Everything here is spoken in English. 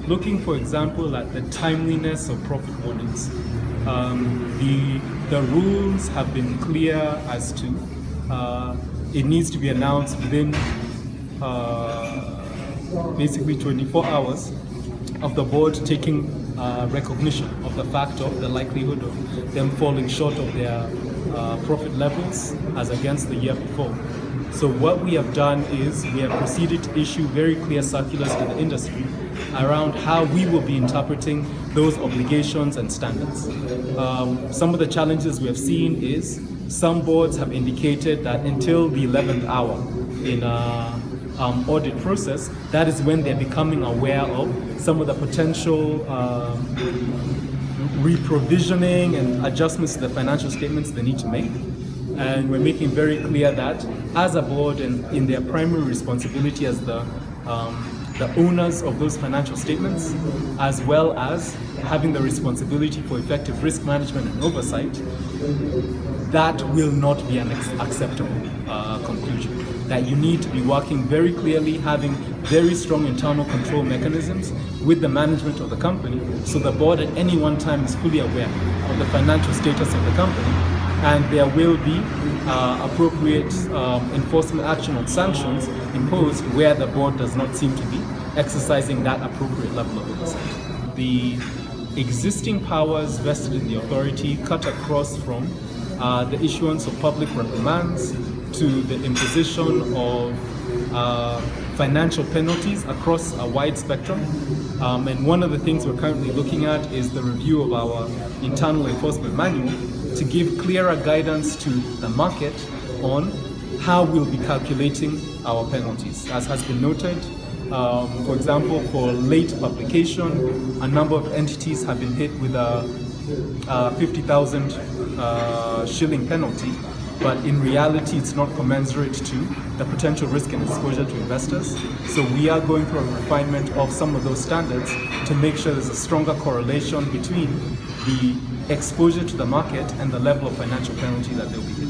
looking, for example, at the timeliness of profit warnings. The rules have been clear as to it needs to be announced within basically 24 hours of the board taking recognition of the fact of the likelihood of them falling short of their profit levels as against the year before. So what we have done is we have proceeded to issue very clear circulars to the industry around how we will be interpreting those obligations and standards. Some of the challenges we have seen is some boards have indicated that until the 11th hour in audit process, that is when they're becoming aware of some of the potential reprovisioning and adjustments to the financial statements they need to make. And we're making very clear that as a board and in their primary responsibility as the owners of those financial statements, as well as having the responsibility for effective risk management and oversight, that will not be an acceptable conclusion. That you need to be working very clearly, having very strong internal control mechanisms with the management of the company, so the board at any one time is fully aware of the financial status of the company, and there will be appropriate enforcement action on sanctions imposed where the board does not seem to be exercising that appropriate level of oversight. The existing powers vested in the authority cut across from the issuance of public reprimands to the imposition of financial penalties across a wide spectrum. And one of the things we're currently looking at is the review of our internal enforcement manual to give clearer guidance to the market on how we'll be calculating our penalties. As has been noted, for example, for late publication, a number of entities have been hit with a 50,000 shilling penalty, but in reality it's not commensurate to the potential risk and exposure to investors. So we are going through a refinement of some of those standards to make sure there's a stronger correlation between the exposure to the market and the level of financial penalty that they'll be